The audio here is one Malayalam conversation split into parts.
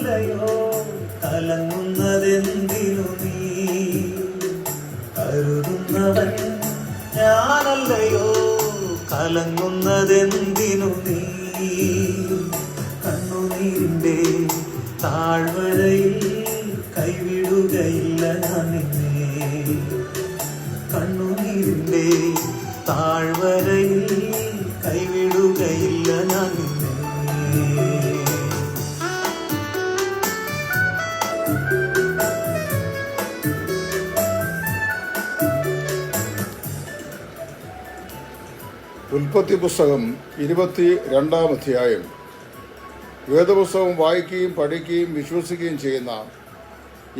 ഞാനല്ലയോ കലങ്ങുന്നതെന്തിനു നീ കരുതുന്നവൻ ഞാനല്ലയോ കലങ്ങുന്നതെന്തിനു നീ കണ്ണുനീരിൻ്റെ താഴ്വരയിൽ കൈവിടുകയില്ല ഞാൻ നിന്നെ കണ്ണുനീരിൻ്റെ താഴ്വരയിൽ കൈവിടുകയില്ല ഞാൻ നിന്നെ ഉൽപ്പത്തി പുസ്തകം 22-ാം അധ്യായം. വേദപുസ്തകം വായിക്കുകയും പഠിക്കുകയും വിശ്വസിക്കുകയും ചെയ്യുന്ന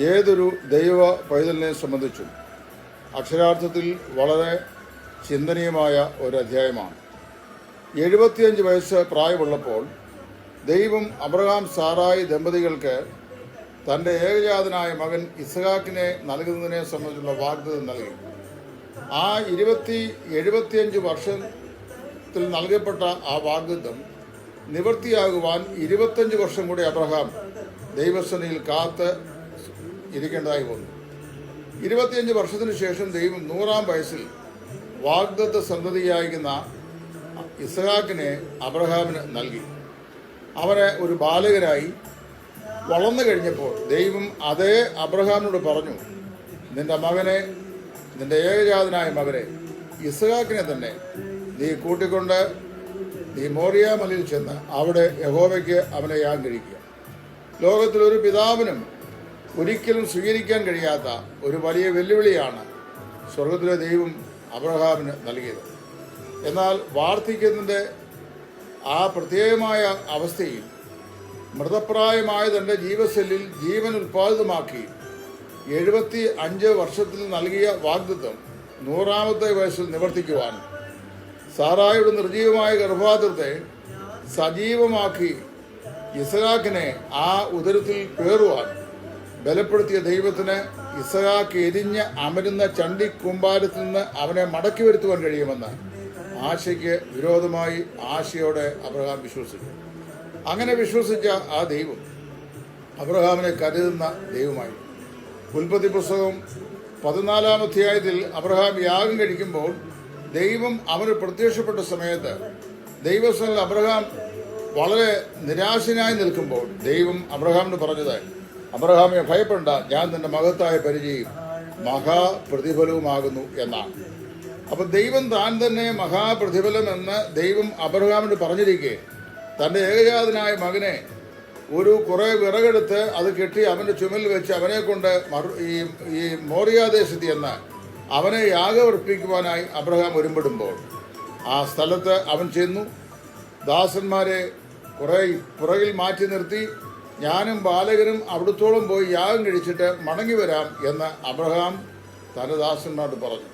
ഏതൊരു ദൈവ പൈതലിനെ സംബന്ധിച്ചും അക്ഷരാർത്ഥത്തിൽ വളരെ ചിന്തനീയമായ ഒരു അധ്യായമാണ്. 75 വയസ്സ് പ്രായമുള്ളപ്പോൾ ദൈവം അബ്രഹാം സാറായി ദമ്പതികൾക്ക് തൻ്റെ ഏകജാതനായ മകൻ ഇസ്ഹാക്കിനെ നൽകുന്നതിനെ സംബന്ധിച്ചുള്ള വാഗ്ദത്തം നൽകി. ആ 75 വർഷത്തിൽ നൽകപ്പെട്ട ആ വാഗ്ദത്തം നിവൃത്തിയാകുവാൻ 25 വർഷം കൂടി അബ്രഹാം ദൈവസന്നിധിയിൽ കാത്ത് ഇരിക്കേണ്ടതായി വന്നു. 25 വർഷത്തിനു ശേഷം ദൈവം 100-ാം വയസ്സിൽ വാഗ്ദത്ത സന്തതിയായിരിക്കുന്ന ഇസ്ഹാക്കിനെ അബ്രഹാമിന് നൽകി. അവനെ ഒരു ബാലകനായി വളർന്നു കഴിഞ്ഞപ്പോൾ ദൈവം അതേ അബ്രഹാമിനോട് പറഞ്ഞു, നിന്റെ മകനെ, നിന്റെ ഏകജാതനായ മകനെ ഇസ്ഹാക്കിനെ തന്നെ നീ കൂട്ടിക്കൊണ്ട് നീ മോറിയ മലയിൽ ചെന്ന് അവിടെ യഹോവയ്ക്ക് അവനെ യാഗം കഴിക്കുക. ലോകത്തിലൊരു പിതാവിനും ഒരിക്കലും സ്വീകരിക്കാൻ കഴിയാത്ത ഒരു വലിയ വെല്ലുവിളിയാണ് സ്വർഗത്തിലെ ദൈവം അബ്രഹാമിന് നൽകിയത്. എന്നാൽ വാർദ്ധക്യത്തിൻ്റെ ആ പ്രത്യേകമായ അവസ്ഥയിൽ മൃതപ്രായമായ തൻ്റെ ജീവസെല്ലിൽ ജീവൻ ഉൽപ്പാദിതമാക്കി 75 വർഷത്തിൽ നൽകിയ വാഗ്ദത്തം 100-ാമത്തെ വയസ്സിൽ നിവർത്തിക്കുവാൻ സാറായുടെ നിർജീവമായ ഗർഭാത്രത്തെ സജീവമാക്കി ഇസ്ഹാക്കിനെ ആ ഉദരത്തിൽ പേറുവാൻ ബലപ്പെടുത്തിയ ദൈവത്തിന് ഇസ്ഹാക്ക് എരിഞ്ഞ് അമരുന്ന ചണ്ടിക്കൂമ്പാരത്തിൽ നിന്ന് അവനെ മടക്കി വരുത്തുവാൻ കഴിയുമെന്ന് ആശയ്ക്ക് വിരോധമായി ആശയോടെ അബ്രഹാം വിശ്വസിച്ചു. അങ്ങനെ വിശ്വസിച്ച ആ ദൈവം അബ്രഹാമിനെ കരുതുന്ന ദൈവമായി. ഉൽപ്പത്തി പുസ്തകം 14-ാം അധ്യായത്തിൽ അബ്രഹാം യാഗം കഴിക്കുമ്പോൾ ദൈവം അവന് പ്രത്യക്ഷപ്പെട്ട സമയത്ത് ദൈവസ്ഥനിൽ അബ്രഹാം വളരെ നിരാശനായി നിൽക്കുമ്പോൾ ദൈവം അബ്രഹാമിന് പറഞ്ഞത്, അബ്രഹാമെ ഭയപ്പെടേണ്ട, ഞാൻ നിന്റെ മഹത്തായ പരിചയം മഹാപ്രതിഫലവുമാകുന്നു എന്നാണ്. അപ്പം ദൈവം താൻ തന്നെ മഹാപ്രതിഫലം എന്ന് ദൈവം അബ്രഹാമിന് പറഞ്ഞിരിക്കെ തൻ്റെ ഏകജാതനായ മകനെ ഒരു കുറേ വിറകെടുത്ത് അത് കെട്ടി അവൻ്റെ ചുമലിൽ വെച്ച് അവനെ കൊണ്ട് ഈ മോറിയാദേശത്ത് എന്ന് അവനെ യാഗമർപ്പിക്കുവാനായി അബ്രഹാം ഒരുമ്പെടുമ്പോൾ ആ സ്ഥലത്ത് അവൻ ചെന്നു. ദാസന്മാരെ കുറേ പുറകിൽ മാറ്റി നിർത്തി, ഞാനും ബാലകനും അവിടത്തോളം പോയി യാഗം കഴിച്ചിട്ട് മടങ്ങി വരാം എന്ന് അബ്രഹാം തൻ്റെ ദാസന്മാരോട് പറഞ്ഞു.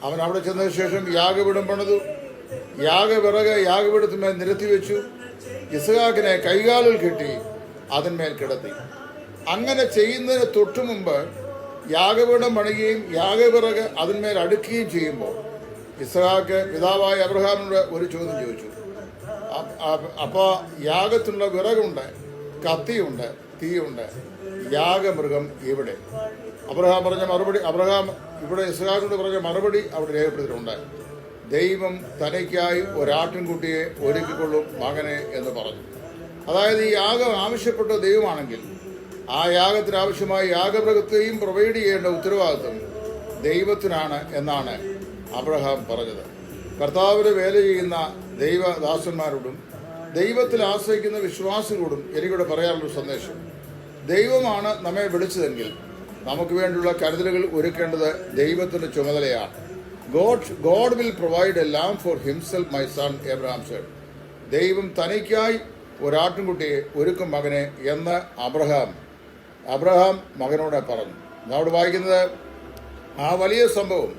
അവൻ അവിടെ ചെന്നതിന് ശേഷം യാഗപീഠം പണിതു. യാഗവിറക് യാഗപീഠത്തിന്മേൽ നിരത്തി വെച്ചു. ഇസ്ഹാക്കിനെ കൈകാലിൽ കെട്ടി അതിന്മേൽ കിടത്തി. അങ്ങനെ ചെയ്യുന്നതിന് തൊട്ടു മുമ്പ് യാഗപീഠം പണിയുകയും യാഗവിറക് അതിന്മേൽ അടുക്കുകയും ചെയ്യുമ്പോൾ ഇസ്ഹാക്ക് പിതാവായ അബ്രഹാമിനോട് ഒരു ചോദ്യം ചോദിച്ചു. അപ്പോൾ യാഗത്തിനുള്ള വിറകുണ്ട്, കത്തിയുണ്ട്, തീയുണ്ട്, യാഗമൃഗം എവിടെ? അബ്രഹാം പറഞ്ഞ മറുപടി, അബ്രഹാം ഇവിടെ ഇസ്ഹാക്കിനോട് പറഞ്ഞ മറുപടി അവിടെ രേഖപ്പെടുത്തിയിട്ടുണ്ട്. ദൈവം തനിക്കായി ഒരാട്ടിൻകുട്ടിയെ ഒരുക്കിക്കൊള്ളും മകനെ എന്ന് പറഞ്ഞു. അതായത് ഈ യാഗം ആവശ്യപ്പെട്ട ദൈവമാണെങ്കിൽ ആ യാഗത്തിന് ആവശ്യമായ യാഗമൃഗത്തെയും പ്രൊവൈഡ് ചെയ്യേണ്ട ഉത്തരവാദിത്വം ദൈവത്തിനാണ് എന്നാണ് അബ്രഹാം പറഞ്ഞത്. കർത്താവിന് വേല ചെയ്യുന്ന ദൈവദാസന്മാരോടും ദൈവത്തിൽ ആശ്രയിക്കുന്ന വിശ്വാസികളോടും എനിക്കിവിടെ പറയാനുള്ളൊരു സന്ദേശം, ദൈവമാണ് നമ്മെ വിളിച്ചതെങ്കിൽ നമുക്ക് വേണ്ടിയുള്ള കരുതലുകൾ ഒരുക്കേണ്ടത് ദൈവത്തിൻ്റെ ചുമതലയാണ്. God will provide a lamb for himself, my son, Abraham said. ദൈവം തനിക്കായി ഒരാട്ടിൻകുട്ടിയെ ഒരുക്കും മകനെ എന്ന് അബ്രഹാം മകനോട് പറഞ്ഞു. അവിടെ വായിക്കുന്നത് ആ വലിയ സംഭവം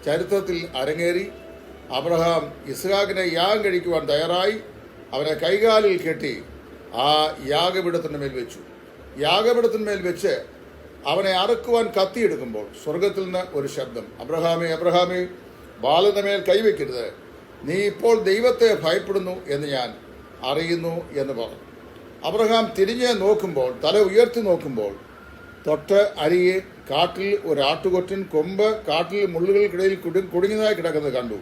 ചരിത്രത്തിൽ അരങ്ങേറി. അബ്രഹാം ഇസ്ഹാക്കിനെ യാഗം കഴിക്കുവാൻ തയ്യാറായി. അവനെ കൈകാലിൽ കെട്ടി ആ യാഗപീഠത്തിന്മേൽ വെച്ചു. യാഗപീഠത്തിന്മേൽ വെച്ച് അവനെ അറക്കുവാൻ കത്തിയെടുക്കുമ്പോൾ സ്വർഗത്തിൽ നിന്ന് ഒരു ശബ്ദം, അബ്രഹാമേ, ബാലന്റെ മേൽ കൈവയ്ക്കരുത്, നീ ഇപ്പോൾ ദൈവത്തെ ഭയപ്പെടുന്നു എന്ന് ഞാൻ അറിയുന്നു എന്ന് പറഞ്ഞു. അബ്രഹാം തിരിഞ്ഞ് നോക്കുമ്പോൾ, തല ഉയർത്തി നോക്കുമ്പോൾ, തൊട്ട് അരികെ കാട്ടിൽ ഒരു ആട്ടുകൊറ്റൻ കൊമ്പ് കാട്ടിൽ മുള്ളുകൾക്കിടയിൽ കുടുങ്ങിയതായി കിടക്കുന്നത് കണ്ടു.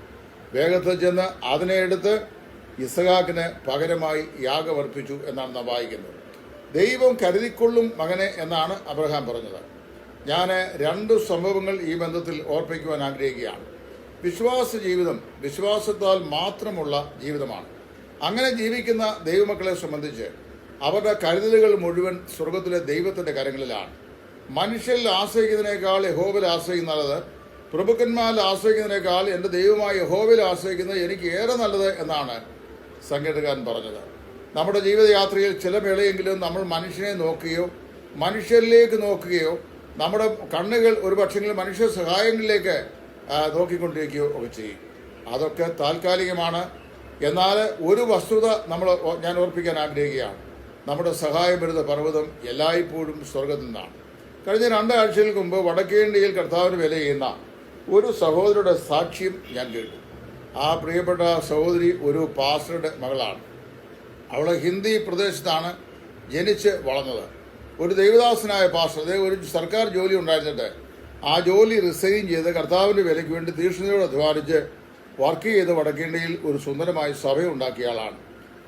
വേഗത്തിൽ ചെന്ന് അതിനെ എടുത്ത് ഇസഹാക്കിന് പകരമായി യാഗമർപ്പിച്ചു എന്നാണ് നാം വായിക്കുന്നത്. ദൈവം കരുതിക്കൊള്ളും മകനെ എന്നാണ് അബ്രഹാം പറഞ്ഞത്. ഞാൻ 2 സംഭവങ്ങൾ ഈ ബന്ധത്തിൽ ഓർപ്പിക്കുവാൻ ആഗ്രഹിക്കുകയാണ്. വിശ്വാസ ജീവിതം വിശ്വാസത്താൽ മാത്രമുള്ള ജീവിതമാണ്. അങ്ങനെ ജീവിക്കുന്ന ദൈവമക്കളെ സംബന്ധിച്ച് അവരുടെ കരുതലുകൾ മുഴുവൻ സ്വർഗത്തിലെ ദൈവത്തിൻ്റെ കരങ്ങളിലാണ്. മനുഷ്യരിൽ ആശ്രയിക്കുന്നതിനേക്കാൾ യഹോവയിൽ ആശ്രയിക്കുന്നത്, പ്രഭുക്കന്മാരിൽ ആശ്രയിക്കുന്നതിനേക്കാൾ എൻ്റെ ദൈവമായ യഹോവയിൽ ആശ്രയിക്കുന്നത് എനിക്ക് ഏറെ നല്ലത് എന്നാണ് സങ്കീർത്തനക്കാരൻ പറഞ്ഞത്. നമ്മുടെ ജീവിതയാത്രയിൽ ചില വേളയെങ്കിലും നമ്മൾ മനുഷ്യനെ നോക്കുകയോ മനുഷ്യരിലേക്ക് നോക്കുകയോ നമ്മുടെ കണ്ണുകൾ ഒരു പക്ഷെങ്കിലും മനുഷ്യ സഹായങ്ങളിലേക്ക് നോക്കിക്കൊണ്ടിരിക്കുകയോ ഒക്കെ ചെയ്യും. അതൊക്കെ താൽക്കാലികമാണ്. എന്നാൽ ഒരു വസ്തുത ഞാൻ ഓർപ്പിക്കാൻ ആഗ്രഹിക്കുകയാണ്. നമ്മുടെ സഹായപരിത പർവ്വതം എല്ലായ്പ്പോഴും സ്വർഗത്തിൽ നിന്നാണ്. കഴിഞ്ഞ 2 ആഴ്ചകൾക്ക് മുമ്പ് വടക്കേ ഇന്ത്യയിൽ കർത്താവിന് വില ചെയ്യുന്ന ഒരു സഹോദരിയുടെ സാക്ഷ്യം ഞാൻ കേട്ടു. ആ പ്രിയപ്പെട്ട സഹോദരി ഒരു പാസ്റ്ററുടെ മകളാണ്. അവൾ ഹിന്ദി പ്രദേശത്താണ് ജനിച്ച് വളർന്നത്. ഒരു ദൈവദാസനായ പാസ്റ്റർ, അദ്ദേഹം ഒരു സർക്കാർ ജോലി ഉണ്ടായിരുന്നിട്ട് ആ ജോലി റിസൈൻ ചെയ്ത് കർത്താവിൻ്റെ വിലയ്ക്ക് വേണ്ടി തീക്ഷ്ണതയോടെ അധ്വാനിച്ച് വർക്ക് ചെയ്ത് വടക്കേണ്ടിയിൽ ഒരു സുന്ദരമായ സഭയുണ്ടാക്കിയ ആളാണ്.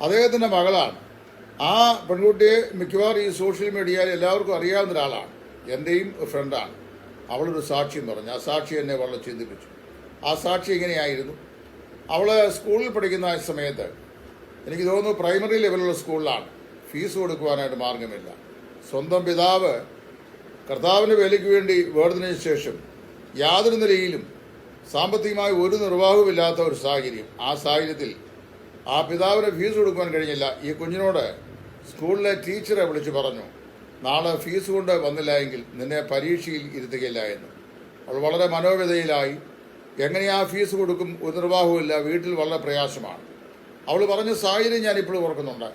അദ്ദേഹത്തിൻ്റെ മകളാണ്. ആ പെൺകുട്ടിയെ മിക്കവാറും ഈ സോഷ്യൽ മീഡിയയിൽ എല്ലാവർക്കും അറിയാവുന്ന ഒരാളാണ്. എൻ്റെയും ഫ്രണ്ടാണ്. അവളൊരു സാക്ഷ്യം പറഞ്ഞു. ആ സാക്ഷി എന്നെ വളരെ ചിന്തിപ്പിച്ചു. ആ സാക്ഷി ഇങ്ങനെയായിരുന്നു. അവൾ സ്കൂളിൽ പഠിക്കുന്ന സമയത്ത്, എനിക്ക് തോന്നുന്നു പ്രൈമറി ലെവലുള്ള സ്കൂളിലാണ്, ഫീസ് കൊടുക്കുവാനായിട്ട് മാർഗമില്ല. സ്വന്തം പിതാവ് കർത്താവിൻ്റെ വേലയ്ക്ക് വേണ്ടി വേർതിരിഞ്ഞ ശേഷം യാതൊരു നിലയിലും സാമ്പത്തികമായി ഒരു നിർവാഹവുമില്ലാത്ത ഒരു സാഹചര്യം. ആ സാഹചര്യത്തിൽ ആ പിതാവിന് ഫീസ് കൊടുക്കുവാൻ കഴിഞ്ഞില്ല. ഈ കുഞ്ഞിനോട് സ്കൂളിലെ ടീച്ചറെ വിളിച്ച് പറഞ്ഞു, നാളെ ഫീസ് കൊണ്ട് വന്നില്ല എങ്കിൽ നിന്നെ പരീക്ഷയിൽ ഇരുത്തുകയില്ല എന്ന്. അവൾ വളരെ മനോവ്യതയിലായി. എങ്ങനെയാ ഫീസ് കൊടുക്കും? ഒരു നിർവാഹവുമില്ല. വീട്ടിൽ വളരെ പ്രയാസമാണ്. അവൾ പറഞ്ഞ സാഹചര്യം ഞാനിപ്പോൾ ഓർക്കുന്നുണ്ട്.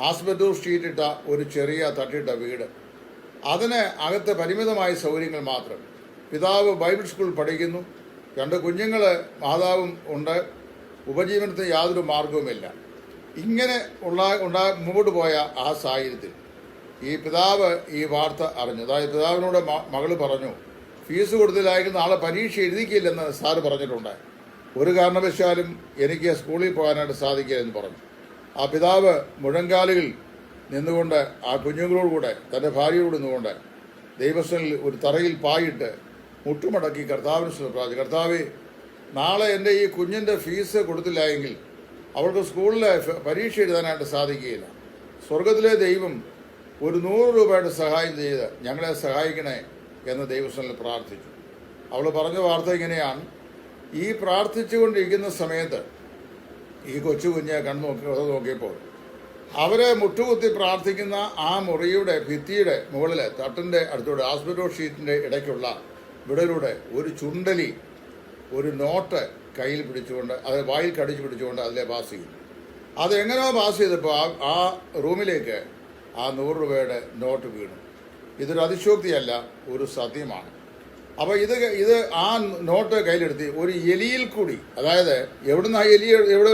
ആസ്ബറ്റോസ് ഷീറ്റിട്ട ഒരു ചെറിയ തട്ടിയിട്ട വീട്, അതിന് അകത്ത് പരിമിതമായ സൗകര്യങ്ങൾ മാത്രം. പിതാവ് ബൈബിൾ സ്കൂൾ പഠിക്കുന്നു. 2 കുഞ്ഞുങ്ങൾ മാതാവും ഉണ്ട്. ഉപജീവനത്തിന് യാതൊരു മാർഗവുമില്ല. ഇങ്ങനെ മുമ്പോട്ട് പോയ ആ സാഹചര്യത്തിൽ ഈ പിതാവ് ഈ വാർത്ത അറിഞ്ഞു. അതായത് പിതാവിനോട് മകള് പറഞ്ഞു, ഫീസ് കൊടുത്തില്ലായെങ്കിൽ നാളെ പരീക്ഷ എഴുതിക്കില്ലെന്ന് സാറ് പറഞ്ഞിട്ടുണ്ട്. ഒരു കാരണവശാലും എനിക്ക് സ്കൂളിൽ പോകാനായിട്ട് സാധിക്കില്ലെന്ന് പറഞ്ഞു. ആ പിതാവ് മുഴങ്കാലുകൾ നിന്നുകൊണ്ട് ആ കുഞ്ഞുങ്ങളോടുകൂടെ തൻ്റെ ഭാര്യയോട് നിന്നുകൊണ്ട് ദൈവസ്ഥനിൽ ഒരു തറയിൽ പായിട്ട് മുട്ടുമടക്കി കർത്താവിന് പ്രാർത്ഥിച്ചു. കർത്താവേ, നാളെ എൻ്റെ ഈ കുഞ്ഞിൻ്റെ ഫീസ് കൊടുത്തില്ല എങ്കിൽ അവൾക്ക് സ്കൂളിൽ പരീക്ഷ എഴുതാനായിട്ട് സാധിക്കുകയില്ല. സ്വർഗത്തിലെ ദൈവം ഒരു 100 രൂപയുടെ സഹായം ചെയ്ത് ഞങ്ങളെ സഹായിക്കണേ എന്ന് ദൈവസ്ഥനിൽ പ്രാർത്ഥിച്ചു. അവൾ പറഞ്ഞ വാർത്ത ഇങ്ങനെയാണ്. ഈ പ്രാർത്ഥിച്ചുകൊണ്ടിരിക്കുന്ന സമയത്ത് ഈ കൊച്ചു കുഞ്ഞെ നോക്കിയപ്പോൾ അവരെ മുട്ടുകുത്തി പ്രാർത്ഥിക്കുന്ന ആ മുറിയുടെ ഭിത്തിയുടെ മുകളിൽ തട്ടിൻ്റെ അടുത്തൂടെ ആസ്ബറ്റോ ഷീറ്റിൻ്റെ ഇടയ്ക്കുള്ള വിടലൂടെ ഒരു ചുണ്ടലി, ഒരു നോട്ട് കയ്യിൽ പിടിച്ചുകൊണ്ട്, അത് വായിൽ കടിച്ചു പിടിച്ചുകൊണ്ട് അതിലെ പാസ് ചെയ്തു. അതെങ്ങനെയോ പാസ് ചെയ്തപ്പോൾ ആ റൂമിലേക്ക് ആ 100 രൂപയുടെ നോട്ട് വീണു. ഇതൊരു അതിശോക്തിയല്ല, ഒരു സത്യമാണ്. അപ്പോൾ ഇത് ആ നോട്ട് കയ്യിലെടുത്ത് ഒരു എലിയിൽ കൂടി, അതായത് എവിടുന്ന് ആ എലി എവിടെ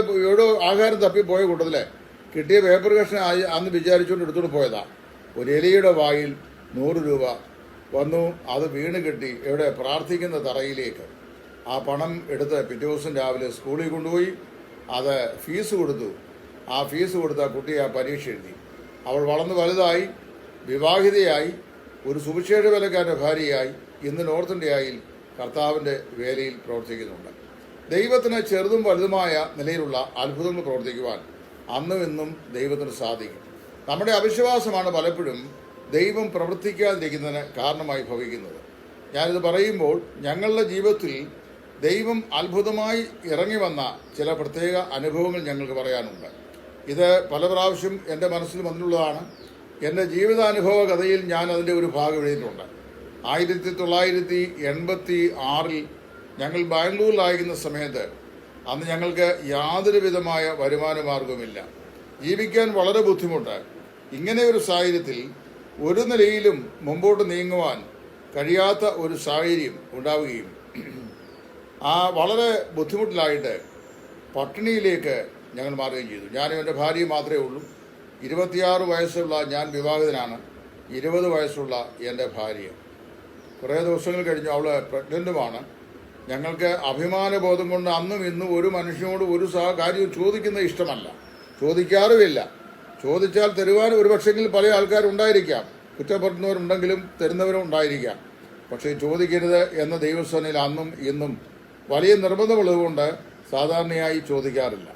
ആഹാരം തപ്പിപ്പോയ കൂട്ടത്തിലെ കിട്ടിയ പേപ്പർ കഷ്ണം അന്ന് വിചാരിച്ചുകൊണ്ട് എടുത്തുകൊണ്ട് പോയതാ. ഒരു എലിയുടെ വായിൽ 100 രൂപ വന്നു. അത് വീണ് കെട്ടി എവിടെ പ്രാർത്ഥിക്കുന്ന തറയിലേക്ക്. ആ പണം എടുത്ത് പിറ്റേ ദിവസം രാവിലെ സ്കൂളിൽ കൊണ്ടുപോയി അത് ഫീസ് കൊടുത്തു. ആ ഫീസ് കൊടുത്ത കുട്ടി ആ പരീക്ഷ എഴുതി. അവൾ വളർന്ന് വലുതായി, വിവാഹിതയായി, ഒരു സുവിശേഷ വേലക്കാരൻ്റെ ഭാര്യയായി ഇന്ന് നോർത്ത് ഇന്ത്യയിൽ കർത്താവിൻ്റെ വേലയിൽ പ്രവർത്തിക്കുന്നുണ്ട്. ദൈവത്തിന് ചെറുതും വലുതുമായ നിലയിലുള്ള അത്ഭുതങ്ങൾ പ്രവർത്തിക്കുവാൻ അന്നും ഇന്നും ദൈവത്തിന് സാധിക്കും. നമ്മുടെ അവിശ്വാസമാണ് പലപ്പോഴും ദൈവം പ്രവർത്തിക്കാതിരിക്കുന്നതിന് കാരണമായി ഭവിക്കുന്നത്. ഞാനിത് പറയുമ്പോൾ ഞങ്ങളുടെ ജീവിതത്തിൽ ദൈവം അത്ഭുതമായി ഇറങ്ങി വന്ന ചില പ്രത്യേക അനുഭവങ്ങൾ ഞങ്ങൾക്ക് പറയാനുണ്ട്. ഇത് പല പ്രാവശ്യം എൻ്റെ മനസ്സിൽ വന്നിട്ടുള്ളതാണ്. എൻ്റെ ജീവിതാനുഭവ കഥയിൽ ഞാൻ അതിൻ്റെ ഒരു ഭാഗം എഴുതിയിട്ടുണ്ട്. 1986 ഞങ്ങൾ ബാംഗ്ലൂരിലായിരിക്കുന്ന സമയത്ത് അന്ന് ഞങ്ങൾക്ക് യാതൊരു വിധമായ വരുമാന മാർഗവുമില്ല. ജീവിക്കാൻ വളരെ ബുദ്ധിമുട്ട്. ഇങ്ങനെ ഒരു സാഹചര്യത്തിൽ ഒരു നിലയിലും മുമ്പോട്ട് നീങ്ങുവാൻ കഴിയാത്ത ഒരു സാഹചര്യം ഉണ്ടാവുകയും വളരെ ബുദ്ധിമുട്ടിലായിട്ട് പട്ടിണിയിലേക്ക് ഞങ്ങൾ മാറുകയും ചെയ്തു. ഞാനും എൻ്റെ ഭാര്യയും മാത്രമേ ഉള്ളൂ. 26 വയസ്സുള്ള ഞാൻ വിവാഹിതനാണ്. 20 വയസ്സുള്ള എൻ്റെ ഭാര്യ. കുറേ ദിവസങ്ങൾ കഴിഞ്ഞു അവൾ പ്രഗ്നൻറ്റുമാണ്. ഞങ്ങൾക്ക് അഭിമാനബോധം കൊണ്ട് അന്നും ഇന്നും ഒരു മനുഷ്യനോട് ഒരു കാര്യവും ചോദിക്കുന്നത് ഇഷ്ടമല്ല, ചോദിക്കാറുമില്ല. ചോദിച്ചാൽ തരുവാൻ ഒരു പക്ഷെങ്കിൽ പല ആൾക്കാരുണ്ടായിരിക്കാം, കുറ്റപ്പെടുത്തുന്നവരുണ്ടെങ്കിലും തരുന്നവരും ഉണ്ടായിരിക്കാം. പക്ഷേ ചോദിക്കരുത് എന്ന ദൈവസേനയിൽ അന്നും ഇന്നും വലിയ നിർബന്ധമുള്ളതുകൊണ്ട് സാധാരണയായി ചോദിക്കാറില്ല.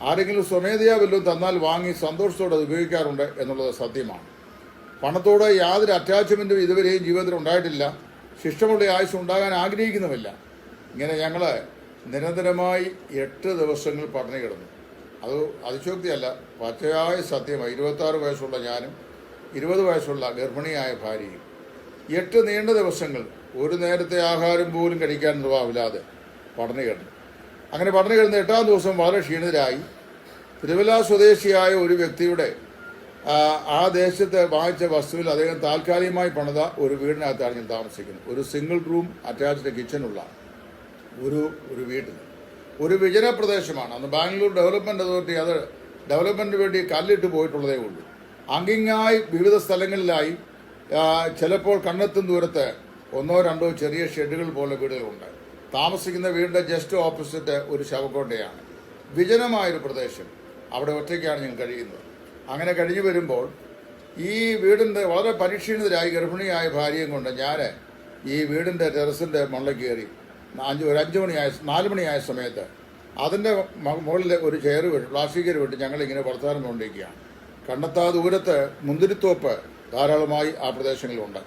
ആരെങ്കിലും സ്വമേധയാ വല്ലതും തന്നാൽ വാങ്ങി സന്തോഷത്തോടെ അത് ഉപയോഗിക്കാറുണ്ട് എന്നുള്ളത് സത്യമാണ്. പണത്തോട് യാതൊരു അറ്റാച്ച്മെൻറ്റും ഇതുവരെയും ജീവിതത്തിൽ ഉണ്ടായിട്ടില്ല. ശിഷ്ടമുള്ള ആയുസ് ഉണ്ടാകാൻ ആഗ്രഹിക്കുന്നുമില്ല. ഇങ്ങനെ ഞങ്ങൾ നിരന്തരമായി 8 ദിവസങ്ങൾ പട്ടിണി കിടന്നു. അത് അതിശോക്തിയല്ല, പച്ചയായ സത്യമായി. 26 വയസ്സുള്ള ഞാനും 20 വയസ്സുള്ള ഗർഭിണിയായ ഭാര്യയും 8 നീണ്ട ദിവസങ്ങൾ ഒരു നേരത്തെ ആഹാരം പോലും കഴിക്കാൻ നിർവാഹമില്ലാതെ പട്ടിണി കിടന്നു. അങ്ങനെ പട്ടിണി കിടന്ന 8-ാം ദിവസം വളരെ ക്ഷീണിതരായി തിരുവല്ല സ്വദേശിയായ ഒരു വ്യക്തിയുടെ ആ ദേശത്ത് വാങ്ങിച്ച വസ്തുവിൽ അദ്ദേഹം താൽക്കാലികമായി പണിത ഒരു വീടിനകത്താണ് ഞാൻ താമസിക്കുന്നത്. ഒരു സിംഗിൾ റൂം അറ്റാച്ച്ഡ് കിച്ചണുള്ള ഒരു വീട്ടിൽ. ഒരു വിജന പ്രദേശമാണ്. അന്ന് ബാംഗ്ലൂർ ഡെവലപ്മെൻറ്റ് അതോറിറ്റി അത് ഡെവലപ്മെൻറ്റിന് വേണ്ടി കല്ലിട്ട് പോയിട്ടുള്ളതേ ഉള്ളൂ. അങ്ങിങ്ങായി വിവിധ സ്ഥലങ്ങളിലായി ചിലപ്പോൾ കണ്ണെത്തും ദൂരത്ത് 1-2 ചെറിയ ഷെഡുകൾ പോലെ വീടുകളുണ്ട്. താമസിക്കുന്ന വീടിൻ്റെ ജസ്റ്റ് ഓപ്പോസിറ്റ് ഒരു ശവക്കോട്ടയാണ്. വിജനമായൊരു പ്രദേശം. അവിടെ ഒറ്റയ്ക്കാണ് ഞാൻ കഴിയുന്നത്. അങ്ങനെ കഴിഞ്ഞു വരുമ്പോൾ ഈ വീടിൻ്റെ വളരെ പരിക്ഷീണിതരായി ഗർഭിണിയായ ഭാര്യയും കൊണ്ട് ഞാൻ ഈ വീടിൻ്റെ ടെറസിൻ്റെ മുകളിൽ കയറി 4 മണിയായ സമയത്ത് അതിൻ്റെ മുകളിൽ ഒരു ചെയർ വിട്ട് പ്ലാസ്റ്റിക് ചെയർ വിട്ട് ഞങ്ങളിങ്ങനെ വർത്തമാനം കൊണ്ടിരിക്കുകയാണ്. കണ്ടെത്താ ദൂരത്ത് മുന്തിരിത്തോപ്പ് ധാരാളമായി ആ പ്രദേശങ്ങളിലുണ്ട്.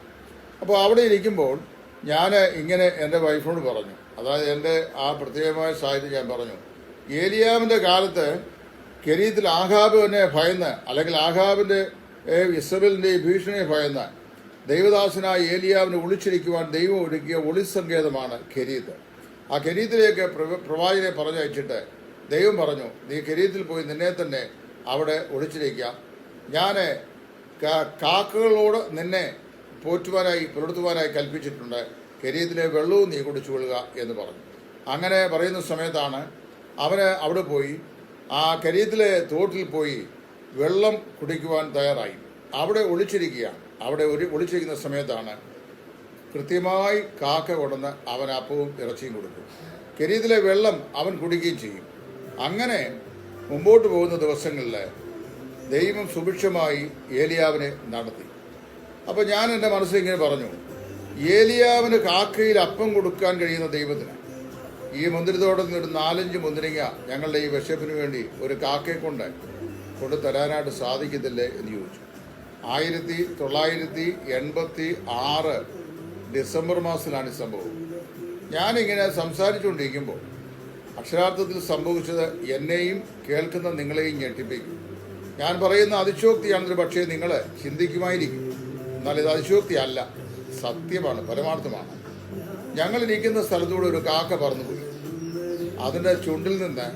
അപ്പോൾ അവിടെ ഇരിക്കുമ്പോൾ ഞാൻ ഇങ്ങനെ എൻ്റെ വൈഫിനോട് പറഞ്ഞു, അതായത് എൻ്റെ ആ പ്രത്യേകമായ സാഹചര്യം ഞാൻ പറഞ്ഞു, ഏലിയാവിൻ്റെ കാലത്ത് കെരീത്തിൽ ആഹാബിനെ ഭയന്ന്, അല്ലെങ്കിൽ ആഹാബിൻ്റെ ഇസ്രവേലിൻ്റെ ഭീഷണിയെ ഭയന്ന് ദൈവദാസനായ ഏലിയാവിനെ ഒളിച്ചിരിക്കുവാൻ ദൈവം ഒരുക്കിയ ഒളിസങ്കേതമാണ് കെരീത്ത്. ആ കെരീത്തിലേക്ക് പ്രവാചകനെ പറഞ്ഞയച്ചിട്ട് ദൈവം പറഞ്ഞു, നീ കെരീത്തിൽ പോയി നിന്നെ തന്നെ അവിടെ ഒളിച്ചിരിക്കാം. ഞാൻ കാക്കകളോട് നിന്നെ പുലർത്തുവാനായി കൽപ്പിച്ചിട്ടുണ്ട്. കെരീത്തിലെ വെള്ളവും നീ കുടിച്ചു കൊള്ളുക എന്ന് പറഞ്ഞു. അങ്ങനെ പറയുന്ന സമയത്താണ് അവന് അവിടെ പോയി ആ കെരീത്തിലെ തോട്ടിൽ പോയി വെള്ളം കുടിക്കുവാൻ തയ്യാറായി. അവിടെ ഒളിച്ചിരിക്കുകയാണ്. അവിടെ ഒളിച്ചിരിക്കുന്ന സമയത്താണ് കൃത്യമായി കാക്ക കൊണ്ടുവന്ന് അവൻ അപ്പവും ഇറച്ചിയും കൊടുക്കും. കെരീത്തിലെ വെള്ളം അവൻ കുടിക്കുകയും ചെയ്യും. അങ്ങനെ മുമ്പോട്ട് പോകുന്ന ദിവസങ്ങളിൽ ദൈവം സുഭിക്ഷമായി ഏലിയാവിനെ നടത്തി. അപ്പോൾ ഞാൻ എൻ്റെ മനസ്സിൽ ഇങ്ങനെ പറഞ്ഞു, ഏലിയാവിന് കാക്കയിൽ അപ്പം കൊടുക്കാൻ കഴിയുന്ന ദൈവത്തിന് ഈ മുന്തിരിത്തോട്ടത്തിൽ നിന്ന് 4-5 മുന്തിരിങ്ങ ഞങ്ങളുടെ ഈ വിശപ്പിന് വേണ്ടി ഒരു കാക്കയെ കൊണ്ട് തരാനായിട്ട് സാധിക്കത്തില്ലേ എന്ന് ചോദിച്ചു. 1986 ഡിസംബർ മാസത്തിലാണ് ഈ സംഭവം. ഞാനിങ്ങനെ സംസാരിച്ചുകൊണ്ടിരിക്കുമ്പോൾ അക്ഷരാർത്ഥത്തിൽ സംഭവിച്ചത് എന്നെയും കേൾക്കുന്ന നിങ്ങളെയും ഞെട്ടിപ്പിക്കും. ഞാൻ പറയുന്ന അതിശോക്തിയാണെന്നൊരു പക്ഷേ നിങ്ങൾ ചിന്തിക്കുമായിരിക്കും. എന്നാൽ ഇത് അതിശോക്തി അല്ല, സത്യമാണ്, പരമാർത്ഥമാണ്. ഞങ്ങളിരിക്കുന്ന സ്ഥലത്തൂടെ ഒരു കാക്ക പറന്നുപോയി. അതിൻ്റെ ചുണ്ടിൽ നിന്ന്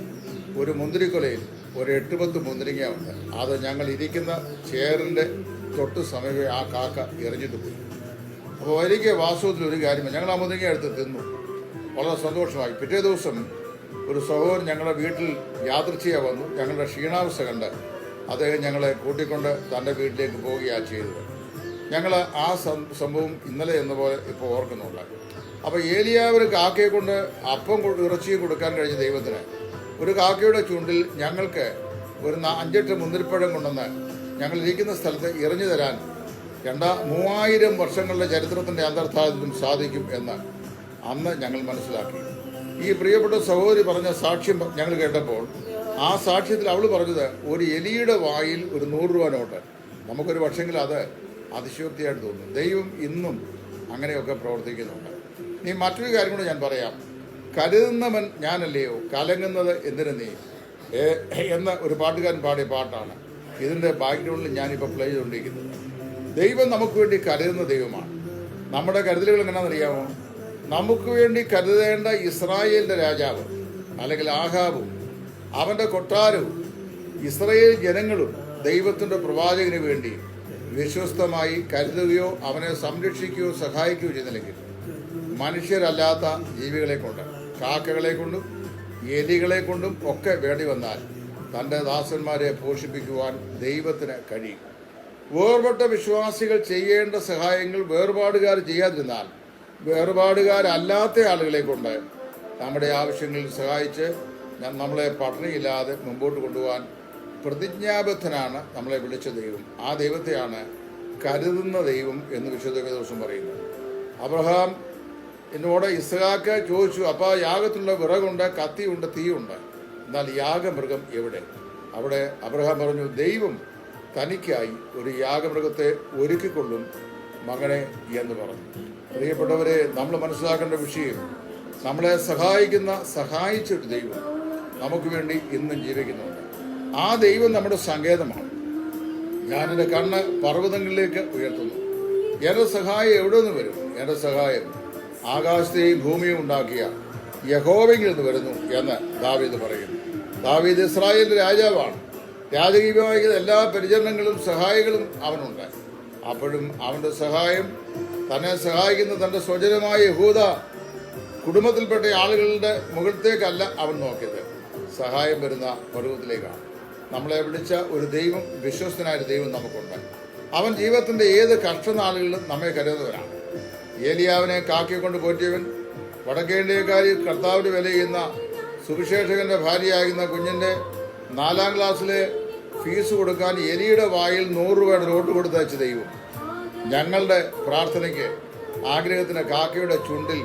ഒരു മുന്തിരിക്കൊലയിൽ ഒരു 8-10 മുന്തിരിങ്ങ ഉണ്ട്. അത് ഞങ്ങൾ ഇരിക്കുന്ന ചെയറിൻ്റെ തൊട്ട് സമീപം ആ കാക്ക എറിഞ്ഞിട്ട് പോയി. അപ്പോൾ എനിക്ക് വാസ്തവത്തിൽ ഒരു കാര്യമാണ്, ഞങ്ങൾ ആ മുന്തിരിങ്ങ എടുത്ത് തിന്നു. വളരെ സന്തോഷമായി. പിറ്റേ ദിവസം ഒരു സഹോദരൻ ഞങ്ങളുടെ വീട്ടിൽ യാദൃച്ഛിക വന്നു. ഞങ്ങളുടെ ക്ഷീണാവസ്ഥ കണ്ട് അദ്ദേഹം ഞങ്ങളെ കൂട്ടിക്കൊണ്ട് തൻ്റെ വീട്ടിലേക്ക് പോവുകയാണ് ചെയ്തത്. ഞങ്ങൾ ആ സംഭവം ഇന്നലെ എന്ന പോലെ ഇപ്പോൾ ഓർക്കുന്നുണ്ട്. അപ്പോൾ ഏലിയാവിന് കാക്കയെ കൊണ്ട് അപ്പം ഇറച്ചിയും കൊടുക്കാൻ കഴിഞ്ഞ ദൈവത്തിന് ഒരു കാക്കയുടെ ചൂണ്ടിൽ ഞങ്ങൾക്ക് ഒരു 5-8 മുന്തിരിപ്പഴം കൊണ്ടുവന്ന് ഞങ്ങൾ ഇരിക്കുന്ന സ്ഥലത്ത് എറിഞ്ഞു തരാൻ 3000 വർഷങ്ങളുടെ ചരിത്രത്തിൻ്റെ അന്തർധാരത്തിലും സാധിക്കും എന്ന് അന്ന് ഞങ്ങൾ മനസ്സിലാക്കി. ഈ പ്രിയപ്പെട്ട സഹോദരി പറഞ്ഞ സാക്ഷ്യം ഞങ്ങൾ കേട്ടപ്പോൾ ആ സാക്ഷ്യത്തിൽ അവൾ പറഞ്ഞത് ഒരു എലിയുടെ വായിൽ ഒരു 100 രൂപ നോട്ട്. നമുക്കൊരു പക്ഷെങ്കിൽ അത് അതിശയോക്തിയായിട്ട് തോന്നും. ദൈവം ഇന്നും അങ്ങനെയൊക്കെ പ്രവർത്തിക്കുന്നുണ്ട്. നീ മറ്റൊരു കാര്യം കൂടെ ഞാൻ പറയാം. കരുതുന്നവൻ ഞാനല്ലയോ, കലങ്ങുന്നത് എന്തിനു നീ എന്ന ഒരു പാട്ടുകാരൻ പാടിയ പാട്ടാണ് ഇതിൻ്റെ ബാക്ക്ഗ്രൗണ്ടിൽ ഞാനിപ്പോൾ പ്ലേ ചെയ്തുകൊണ്ടിരിക്കുന്നത്. ദൈവം നമുക്ക് വേണ്ടി കരുതുന്ന ദൈവമാണ്. നമ്മുടെ കരുതലുകൾ എങ്ങനെയാണെന്നറിയാമോ? നമുക്ക് വേണ്ടി കരുതേണ്ട ഇസ്രായേലിൻ്റെ രാജാവ് അല്ലെങ്കിൽ ആഹാബും അവൻ്റെ കൊട്ടാരവും ഇസ്രായേൽ ജനങ്ങളും ദൈവത്തിൻ്റെ പ്രവാചകന് വേണ്ടി വിശ്വസ്തമായി കരുതുകയോ അവനെ സംരക്ഷിക്കുകയോ സഹായിക്കുകയോ ചെയ്യുന്നില്ലെങ്കിൽ മനുഷ്യരല്ലാത്ത ജീവികളെ കൊണ്ട്, കാക്കകളെ കൊണ്ടും എലികളെ കൊണ്ടും ഒക്കെ വേണ്ടി വന്നാൽ തൻ്റെ ദാസന്മാരെ പോഷിപ്പിക്കുവാൻ ദൈവത്തിന് കഴിയും. വേർപെട്ട വിശ്വാസികൾ ചെയ്യേണ്ട സഹായങ്ങൾ വേർപാടുകാർ ചെയ്യാതിരുന്നാൽ വേർപാടുകാരല്ലാത്ത ആളുകളെ കൊണ്ട് നമ്മുടെ ആവശ്യങ്ങളിൽ സഹായിച്ച് നമ്മളെ പട്ടിണിയില്ലാതെ മുമ്പോട്ട് കൊണ്ടുപോകാൻ പ്രതിജ്ഞാബദ്ധനാണ് നമ്മളെ വിളിച്ച ദൈവം. ആ ദൈവത്തെയാണ് കരുതുന്ന ദൈവം എന്ന് വിശുദ്ധ വേദപുസ്തകം പറയുന്നു. അബ്രഹാം എന്നോട് ഇസ്ഹാക്ക് ചോദിച്ചു, അപ്പോൾ യാഗത്തിലുള്ള വിറകുണ്ട്, കത്തിയുണ്ട്, തീയുണ്ട്, എന്നാൽ യാഗമൃഗം എവിടെ? അവിടെ അബ്രഹാം പറഞ്ഞു, ദൈവം തനിക്കായി ഒരു യാഗമൃഗത്തെ ഒരുക്കിക്കൊള്ളും മകനെ എന്ന് പറഞ്ഞു. പ്രിയപ്പെട്ടവരെ, നമ്മൾ മനസ്സിലാക്കേണ്ട വിഷയം, നമ്മളെ സഹായിച്ചൊരു ദൈവം നമുക്ക് വേണ്ടി ഇന്നും ജീവിക്കുന്നുണ്ട്. ആ ദൈവം നമ്മുടെ സങ്കേതമാണ്. ഞാനെൻ്റെ കണ്ണ് പർവ്വതങ്ങളിലേക്ക് ഉയർത്തുന്നു. എൻ്റെ സഹായം എവിടെ നിന്ന് വരും? എൻ്റെ സഹായം ആകാശത്തെയും ഭൂമിയും ഉണ്ടാക്കിയ യഹോവയിൽ നിന്ന് വരുന്നു എന്ന് ദാവീദ് പറയുന്നു. ദാവീദ് ഇസ്രായേലിന്റെ രാജാവാണ്. രാജകീയമായ എല്ലാ പരിചരണങ്ങളും സഹായികളും അവനുണ്ട്. അപ്പോഴും അവന്റെ സഹായം തന്നെ സഹായിക്കുന്ന തന്റെ സ്വജനമായ യഹൂദ കുടുംബത്തിൽപ്പെട്ട ആളുകളുടെ മുഖത്തേക്കല്ല അവൻ നോക്കിയത്, സഹായം വരുന്ന പർവ്വതത്തിലേക്കാണ്. നമ്മളെ വിളിച്ച ഒരു ദൈവം, വിശ്വസ്തനായ ദൈവം നമുക്കുണ്ട്. അവൻ ജീവിതത്തിന്റെ ഏത് കഷ്ടനാളുകളിലും നമ്മെ കരുതുന്നവനാണ്. ഏലിയാവിനെ കാക്കിയെ കൊണ്ട് പോറ്റിയവൻ, വടക്കേണ്ടിയക്കാരി കർത്താവിന് വില ചെയ്യുന്ന സുവിശേഷകന്റെ ഭാര്യയാകുന്ന കുഞ്ഞിന്റെ 4ാം ക്ലാസ്സിലെ ഫീസ് കൊടുക്കാൻ എലിയുടെ വായിൽ 100 രൂപയുടെ നോട്ട് കൊടുത്തയച്ച ദൈവം, ഞങ്ങളുടെ പ്രാർത്ഥനയ്ക്ക് ആഗ്രഹത്തിന് കാക്കയുടെ ചുണ്ടിൽ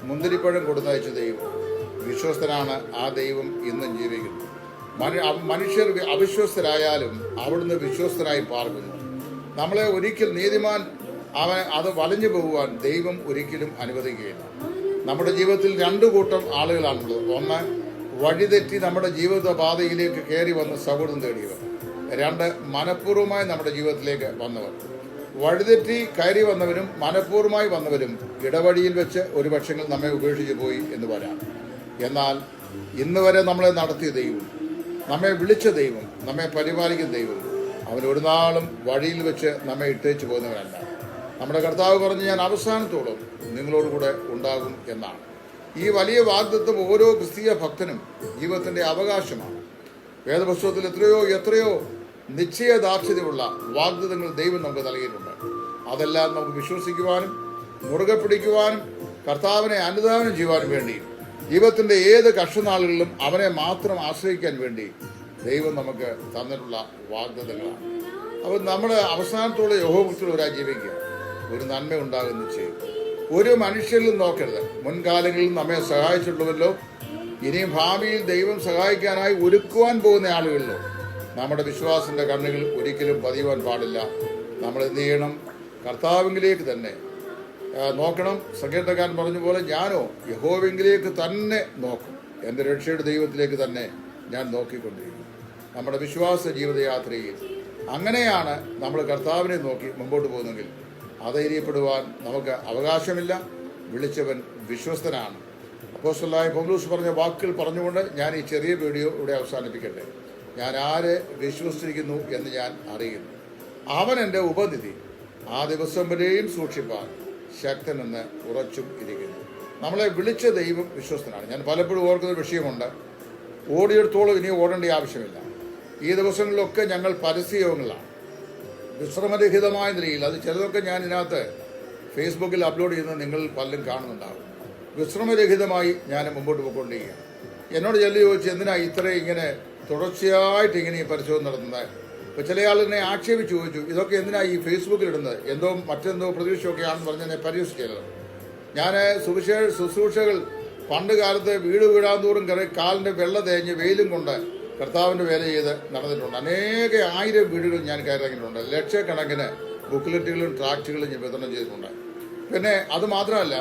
മുന്തിരിപ്പഴം കൊടുത്തയച്ച ദൈവം, വിശ്വസ്തനാണ് ആ ദൈവം ഇന്നും ജീവിക്കുന്നു. മനുഷ്യർ അവിശ്വസ്തരായാലും അവിടുന്ന് വിശ്വസ്തനായി പാർക്കുന്നു. നമ്മളെ ഒരിക്കൽ നീതിമാൻ അത് വലഞ്ഞു പോകുവാൻ ദൈവം ഒരിക്കലും അനുവദിക്കുകയില്ല. നമ്മുടെ ജീവിതത്തിൽ 2 കൂട്ടം ആളുകളാണുള്ളത്. ഒന്ന്, വഴിതെറ്റി നമ്മുടെ ജീവിത പാതയിലേക്ക് കയറി വന്ന് സൗഹൃദം തേടിയവർ. 2, മനഃപൂർവ്വമായി നമ്മുടെ ജീവിതത്തിലേക്ക് വന്നവർ. വഴിതെറ്റി കയറി വന്നവരും മനഃപൂർവ്വമായി വന്നവരും ഇടവഴിയിൽ വെച്ച് ഒരു പക്ഷങ്ങൾ നമ്മെ ഉപേക്ഷിച്ച് പോയി എന്ന് വരാം. എന്നാൽ ഇന്ന് വരെ നമ്മളെ നടത്തിയ ദൈവം, നമ്മെ വിളിച്ച ദൈവം, നമ്മെ പരിപാലിക്കുന്ന ദൈവം, അവൻ ഒരു നാളും വഴിയിൽ വെച്ച് നമ്മെ ഇട്ടേച്ചു പോകുന്നവരല്ല. നമ്മുടെ കർത്താവ് പറഞ്ഞ്, ഞാൻ അവസാനത്തോളം നിങ്ങളോടുകൂടെ ഉണ്ടാകും എന്നാണ്. ഈ വലിയ വാഗ്ദത്തം ഓരോ ക്രിസ്തീയ ഭക്തനും ജീവിതത്തിന്റെ അവകാശമാണ്. വേദപുസ്തകത്തിൽ എത്രയോ നിശ്ചയദാർഢ്യതയുള്ള വാഗ്ദത്തങ്ങൾ ദൈവം നമുക്ക് നൽകിയിട്ടുണ്ട്. അതെല്ലാം നമുക്ക് വിശ്വസിക്കുവാനും മുറുകെ പിടിക്കുവാനും കർത്താവിനെ അനുധാവനം ചെയ്യുവാനും വേണ്ടി ജീവിതത്തിന്റെ ഏത് കഷ്ടനാളുകളിലും അവനെ മാത്രം ആശ്രയിക്കാൻ വേണ്ടി ദൈവം നമുക്ക് തന്നിട്ടുള്ള വാഗ്ദത്തങ്ങളാണ്. അപ്പോൾ നമ്മുടെ അവസാനത്തോടെ യഹോവയോടുകൂടെ ജീവിക്കുക, ഒരു നന്മ ഉണ്ടാകുന്ന ചെയ്യും. ഒരു മനുഷ്യരിലും നോക്കരുത്. മുൻകാലങ്ങളിൽ നമ്മെ സഹായിച്ചിട്ടുള്ളവല്ലോ ഇനിയും ഭാവിയിൽ ദൈവം സഹായിക്കാനായി ഒരുക്കുവാൻ പോകുന്ന ആളുകളിലോ നമ്മുടെ വിശ്വാസത്തിന്റെ കണ്ണുകൾ ഒരിക്കലും പതിയുവാൻ പാടില്ല. നമ്മൾ എന്ത് ചെയ്യണം? കർത്താവിലേക്ക് തന്നെ നോക്കണം. സങ്കീർത്തനക്കാരൻ പറഞ്ഞ പോലെ, ഞാനോ യഹോവെങ്കിലേക്ക് തന്നെ നോക്കും, എൻ്റെ രക്ഷയുടെ ദൈവത്തിലേക്ക് തന്നെ ഞാൻ നോക്കിക്കൊണ്ടിരിക്കും. നമ്മുടെ വിശ്വാസ ജീവിതയാത്രയിൽ അങ്ങനെയാണ് നമ്മൾ കർത്താവിനെ നോക്കി മുമ്പോട്ട് പോകുന്നെങ്കിൽ അധൈര്യപ്പെടുവാൻ നമുക്ക് അവകാശമില്ല. വിളിച്ചവൻ വിശ്വസ്തനാണ്. അപ്പോസ്തലനായ പൗലോസ് പറഞ്ഞ വാക്കുകൾ പറഞ്ഞുകൊണ്ട് ഞാൻ ഈ ചെറിയ വീഡിയോ ഇവിടെ അവസാനിപ്പിക്കട്ടെ. ഞാൻ ആരെ വിശ്വസിച്ചിരിക്കുന്നു എന്ന് ഞാൻ അറിയുന്നു. അവൻ എൻ്റെ ഉപനിധി, ആ ദിവസം വരെയും സൂക്ഷിപ്പാൻ ശക്തനെന്ന് ഉറച്ചും ഇരിക്കുന്നു. നമ്മളെ വിളിച്ച ദൈവം വിശ്വസ്തനാണ്. ഞാൻ പലപ്പോഴും ഓർക്കുന്ന വിഷയമുണ്ട്. ഓടിയെടുത്തോളം ഇനി ഓടേണ്ട ആവശ്യമില്ല. ഈ ദിവസങ്ങളിലൊക്കെ ഞങ്ങൾ പരസ്യയോഗങ്ങളാണ്, വിശ്രമരഹിതമായ നിലയിൽ. അത് ചിലതൊക്കെ ഞാൻ ഇതിനകത്ത് ഫേസ്ബുക്കിൽ അപ്ലോഡ് ചെയ്യുന്നത് നിങ്ങൾ പലരും കാണുന്നുണ്ടാകും. വിശ്രമരഹിതമായി ഞാൻ മുമ്പോട്ട് പോയിക്കൊണ്ടിരിക്കുകയാണ്. എന്നോട് ചെല്ലു ചോദിച്ചു, എന്തിനാ ഇങ്ങനെ തുടർച്ചയായിട്ട് ഇങ്ങനെ ഈ പരിശോധന നടത്തുന്നത്? ഇപ്പോൾ ചില ആളിനെ ആക്ഷേപിച്ച് ചോദിച്ചു, ഇതൊക്കെ എന്തിനാ ഈ ഫേസ്ബുക്കിൽ ഇടുന്നത്? മറ്റെന്തോ പ്രതീക്ഷയൊക്കെയാണെന്ന് പറഞ്ഞ് എന്നെ പരിഹസിച്ചത്. ഞാൻ ശുശ്രൂഷകൾ പണ്ട് കാലത്ത് വീട് വീടാന്തോറും കാലിൻ്റെ വെള്ള തേഞ്ഞ് വെയിലും കൊണ്ട് കർത്താവിൻ്റെ വേല ചെയ്ത് നടന്നിട്ടുണ്ട്. അനേക 1000 വീടുകൾ ഞാൻ കയറിയിട്ടുണ്ട്. ലക്ഷക്കണക്കിന് ബുക്ക്ലെറ്റുകളും ട്രാക്റ്റുകളും ഞാൻ വിതരണം ചെയ്തിട്ടുണ്ട്. പിന്നെ അത് മാത്രമല്ല,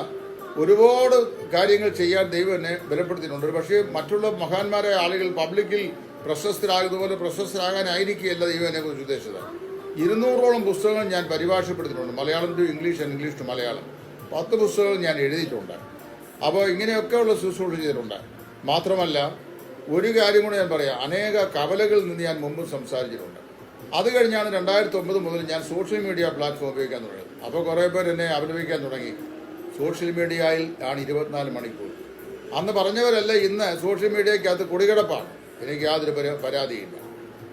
ഒരുപാട് കാര്യങ്ങൾ ചെയ്യാൻ ദൈവം എന്നെ ബലപ്പെടുത്തിയിട്ടുണ്ട്. പക്ഷേ മറ്റുള്ള മഹാന്മാരായ ആളുകൾ പബ്ലിക്കിൽ പ്രശസ്തരാകുന്നതുപോലെ പ്രശസ്തരാകാനായിരിക്കുകയല്ല ദൈവം എന്നെ കുറിച്ച് ഉദ്ദേശിച്ചത്. 200ഓളം പുസ്തകങ്ങൾ ഞാൻ പരിഭാഷപ്പെടുത്തിയിട്ടുണ്ട്. Malayalam to English, English to Malayalam 10 പുസ്തകങ്ങൾ ഞാൻ എഴുതിയിട്ടുണ്ട്. അപ്പോൾ ഇങ്ങനെയൊക്കെയുള്ള ശുശ്രൂഷ ചെയ്തിട്ടുണ്ട്. മാത്രമല്ല, ഒരു കാര്യം കൂടെ ഞാൻ പറയാം, അനേക കവലകളിൽ നിന്ന് ഞാൻ മുമ്പ് സംസാരിച്ചിട്ടുണ്ട്. അത് കഴിഞ്ഞാണ് 2009 മുതൽ ഞാൻ സോഷ്യൽ മീഡിയ പ്ലാറ്റ്ഫോം ഉപയോഗിക്കാൻ തുടങ്ങിയത്. അപ്പോൾ കുറേ പേർ എന്നെ അപലപിക്കാൻ തുടങ്ങി. സോഷ്യൽ മീഡിയയിൽ ആണ് 24 മണിക്കൂർ. അന്ന് പറഞ്ഞവരല്ല ഇന്ന് സോഷ്യൽ മീഡിയക്കകത്ത് കൊടികിടപ്പാണ്. എനിക്ക് യാതൊരു പരാതിയില്ല.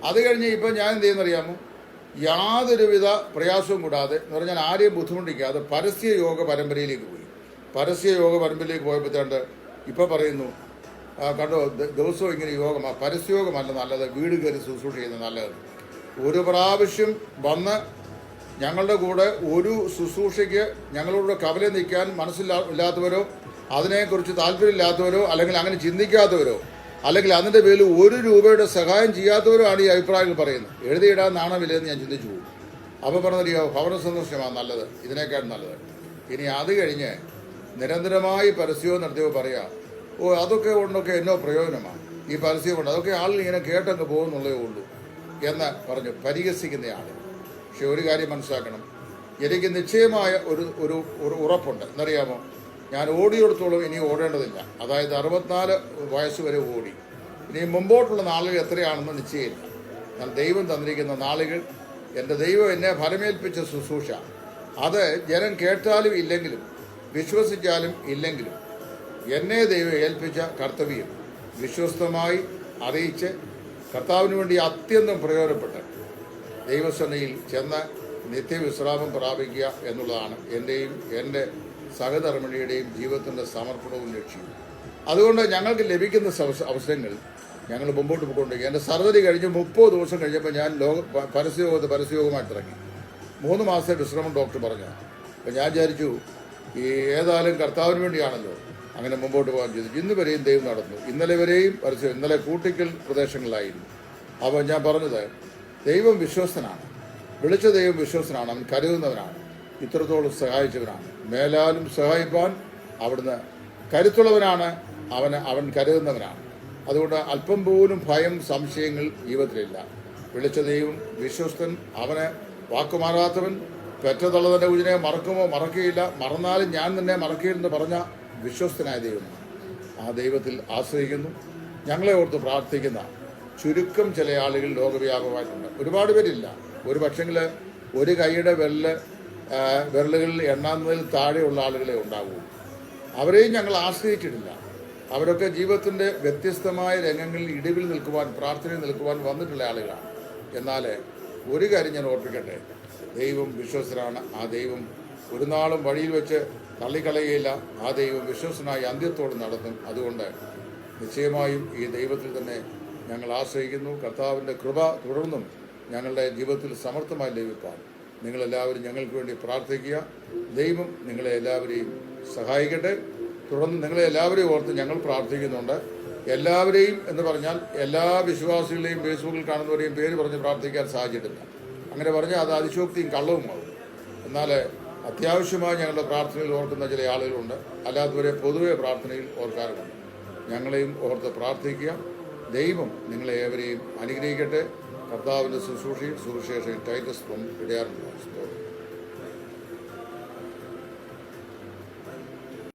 അത് കഴിഞ്ഞ് ഇപ്പം ഞാൻ എന്ത് ചെയ്യുന്നറിയാമോ, യാതൊരുവിധ പ്രയാസവും കൂടാതെ എന്ന് പറഞ്ഞാൽ ആരെയും ബുദ്ധിമുട്ടിക്കാതെ പരസ്യ യോഗ പരമ്പരയിലേക്ക് പോയി. പരസ്യ യോഗ പരമ്പരയിലേക്ക് പോയപ്പോഴത്തേണ്ട് ഇപ്പം പറയുന്നു, കണ്ടോ ദിവസവും ഇങ്ങനെ യോഗമാണ്, പരസ്യയോഗമല്ല നല്ലത്, വീട് കയറി ശുശ്രൂഷ ചെയ്യുന്നത് നല്ലത്. ഒരു പ്രാവശ്യം വന്ന് ഞങ്ങളുടെ കൂടെ ഒരു ശുശ്രൂഷയ്ക്ക് ഞങ്ങളോട് കവല നിൽക്കാൻ മനസ്സില്ലാത്തവരോ അതിനെക്കുറിച്ച് താല്പര്യമില്ലാത്തവരോ അല്ലെങ്കിൽ അങ്ങനെ ചിന്തിക്കാത്തവരോ അല്ലെങ്കിൽ അതിൻ്റെ പേരിൽ ₹1 സഹായം ചെയ്യാത്തവരോ ആണ് ഈ അഭിപ്രായങ്ങൾ പറയുന്നത്. എഴുതിയിടാൻ നാണമില്ലെന്ന് ഞാൻ ചിന്തിച്ചു പോകും. അപ്പോൾ പറഞ്ഞറിയോ, ഭവന സന്ദർശനമാണ് നല്ലത്, ഇതിനേക്കാൾ നല്ലത്. ഇനി അത് കഴിഞ്ഞ് നിരന്തരമായി പരസ്യവും നടത്തിയപ്പോൾ പറയാം, അതൊക്കെ കൊണ്ടൊക്കെ എന്നോ പ്രയോജനമാണ്, ഈ പരസ്യം കൊണ്ട് അതൊക്കെ ആളുകൾ ഇങ്ങനെ കേട്ടങ്ങ് പോകുന്നുള്ളതേ ഉള്ളൂ എന്ന് പറഞ്ഞു പരിഹസിക്കുന്നയാൾ. പക്ഷെ ഒരു കാര്യം മനസ്സിലാക്കണം, എനിക്ക് നിശ്ചയമായ ഒരു ഉറപ്പുണ്ട്. എന്നറിയാമോ, ഞാൻ ഓടിയെടുത്തോളം ഇനി ഓടേണ്ടതില്ല. അതായത് 64 വയസ്സ് വരെ ഓടി. ഇനി മുമ്പോട്ടുള്ള നാളുകൾ എത്രയാണെന്ന് നിശ്ചയമില്ല. ഞാൻ ദൈവം തന്നിരിക്കുന്ന നാളുകൾ, എൻ്റെ ദൈവം എന്നെ ഫലമേൽപ്പിച്ച ശുശ്രൂഷ, അത് ജനം കേട്ടാലും ഇല്ലെങ്കിലും വിശ്വസിച്ചാലും ഇല്ലെങ്കിലും എന്നെ ദൈവം ഏൽപ്പിച്ച കർത്തവ്യം വിശ്വസ്തമായി അറിയിച്ച് കർത്താവിന് വേണ്ടി അത്യന്തം പ്രയോജനപ്പെട്ട് ദൈവസേനയിൽ ചെന്ന് നിത്യവിശ്രാമം പ്രാപിക്കുക എന്നുള്ളതാണ് എൻ്റെയും എൻ്റെ സഹധർമ്മിണിയുടെയും ജീവിതത്തിൻ്റെ സമർപ്പണവും ലക്ഷ്യവും. അതുകൊണ്ട് ഞങ്ങൾക്ക് ലഭിക്കുന്ന അവസരങ്ങൾ ഞങ്ങൾ മുമ്പോട്ട് പോയിക്കൊണ്ടിരിക്കുക. എൻ്റെ സർജറി കഴിഞ്ഞ് 30 ദിവസം കഴിഞ്ഞപ്പോൾ ഞാൻ പരസ്യയോഗമായിട്ട് ഇറങ്ങി. 3 മാസത്തെ വിശ്രമം ഡോക്ടർ പറഞ്ഞു. അപ്പം ഞാൻ വിചാരിച്ചു, ഈ ഏതായാലും കർത്താവിന് വേണ്ടിയാണല്ലോ, അങ്ങനെ മുമ്പോട്ട് പോകാൻ ചെയ്തു. ഇന്ന് വരെയും ദൈവം നടന്നു. ഇന്നലെ വരെയും പരസ്യം, ഇന്നലെ കൂട്ടിക്കൽ പ്രദേശങ്ങളിലായിരുന്നു. അപ്പോൾ ഞാൻ പറഞ്ഞത്, ദൈവം വിശ്വസ്തനാണ്, വിളിച്ച ദൈവം വിശ്വസ്തനാണ്, അവൻ കരുതുന്നവനാണ്, ഇത്രത്തോളം സഹായിച്ചവനാണ്, മേലാലും സഹായിപ്പാൻ അവിടുന്ന് കരുത്തുള്ളവനാണ്, അവൻ കരുതുന്നവനാണ്. അതുകൊണ്ട് അല്പം പോലും ഭയം സംശയങ്ങൾ ജീവിതത്തിലില്ല. വിളിച്ച ദൈവം വിശ്വസ്തൻ, അവന് വാക്കുമാറാത്തവൻ, പെറ്റതള്ളതിൻ്റെ കുഞ്ഞിനെ മറക്കുമോ മറക്കുകയില്ല, മറന്നാലും ഞാൻ തന്നെ മറക്കുകയില്ലെന്ന് പറഞ്ഞ വിശ്വസ്തനായ ദൈവമാണ്. ആ ദൈവത്തിൽ ആശ്രയിക്കുന്നു. ഞങ്ങളെ ഓർത്ത് പ്രാർത്ഥിക്കുന്ന ചുരുക്കം ചില ആളുകൾ ലോകവ്യാപകമായിട്ടുണ്ട്. ഒരുപാട് പേരില്ല. ഒരു പക്ഷെങ്കിൽ ഒരു കൈയുടെ വിരലുകളിൽ എണ്ണാന്നതിൽ താഴെയുള്ള ആളുകളെ ഉണ്ടാകൂ. അവരെയും ഞങ്ങൾ ആശ്രയിച്ചിട്ടില്ല. അവരൊക്കെ ജീവിതത്തിൻ്റെ വ്യത്യസ്തമായ രംഗങ്ങളിൽ ഇടിവിൽ നിൽക്കുവാൻ, പ്രാർത്ഥനയിൽ നിൽക്കുവാൻ വന്നിട്ടുള്ള ആളുകളാണ്. എന്നാൽ ഒരു കാര്യം ഞാൻ ഓർപ്പിക്കട്ടെ, ദൈവം വിശ്വസ്തനാണ്. ആ ദൈവം ഒരു നാളും വഴിയിൽ വെച്ച് തള്ളിക്കളയുകയില്ല. ആ ദൈവം വിശ്വസ്തനായി അന്ത്യത്തോട് നടത്തും. അതുകൊണ്ട് നിശ്ചയമായും ഈ ദൈവത്തിൽ തന്നെ ഞങ്ങൾ ആശ്രയിക്കുന്നു. കർത്താവിൻ്റെ കൃപ തുടർന്നും ഞങ്ങളുടെ ജീവിതത്തിൽ സമർത്ഥമായി ലഭിക്കാൻ നിങ്ങളെല്ലാവരും ഞങ്ങൾക്ക് വേണ്ടി പ്രാർത്ഥിക്കുക. ദൈവം നിങ്ങളെ എല്ലാവരെയും സഹായിക്കട്ടെ. തുടർന്ന് നിങ്ങളെ എല്ലാവരെയും ഓർത്ത് ഞങ്ങൾ പ്രാർത്ഥിക്കുന്നുണ്ട്. എല്ലാവരെയും എന്ന് പറഞ്ഞാൽ എല്ലാ വിശ്വാസികളെയും ഫേസ്ബുക്കിൽ കാണുന്നവരെയും പേര് പറഞ്ഞ് പ്രാർത്ഥിക്കാൻ സാധിച്ചിട്ടില്ല. അങ്ങനെ പറഞ്ഞാൽ അത് അതിശോക്തിയും കള്ളവുമാകും. എന്നാൽ അത്യാവശ്യമായി ഞങ്ങളുടെ പ്രാർത്ഥനയിൽ ഓർക്കുന്ന ചില ആളുകളുണ്ട്. അല്ലാത്തവരെ പൊതുവെ പ്രാർത്ഥനയിൽ ഓർക്കാറുമുണ്ട്. ഞങ്ങളെയും ഓർത്ത് പ്രാർത്ഥിക്കുക. ദൈവം നിങ്ങളെ ഏവരെയും അനുഗ്രഹിക്കട്ടെ. കർത്താവിൻ്റെ ശുശ്രൂഷയിൽ സുവിശേഷം ടൈറ്റസ് ഇടയാറുണ്ട്.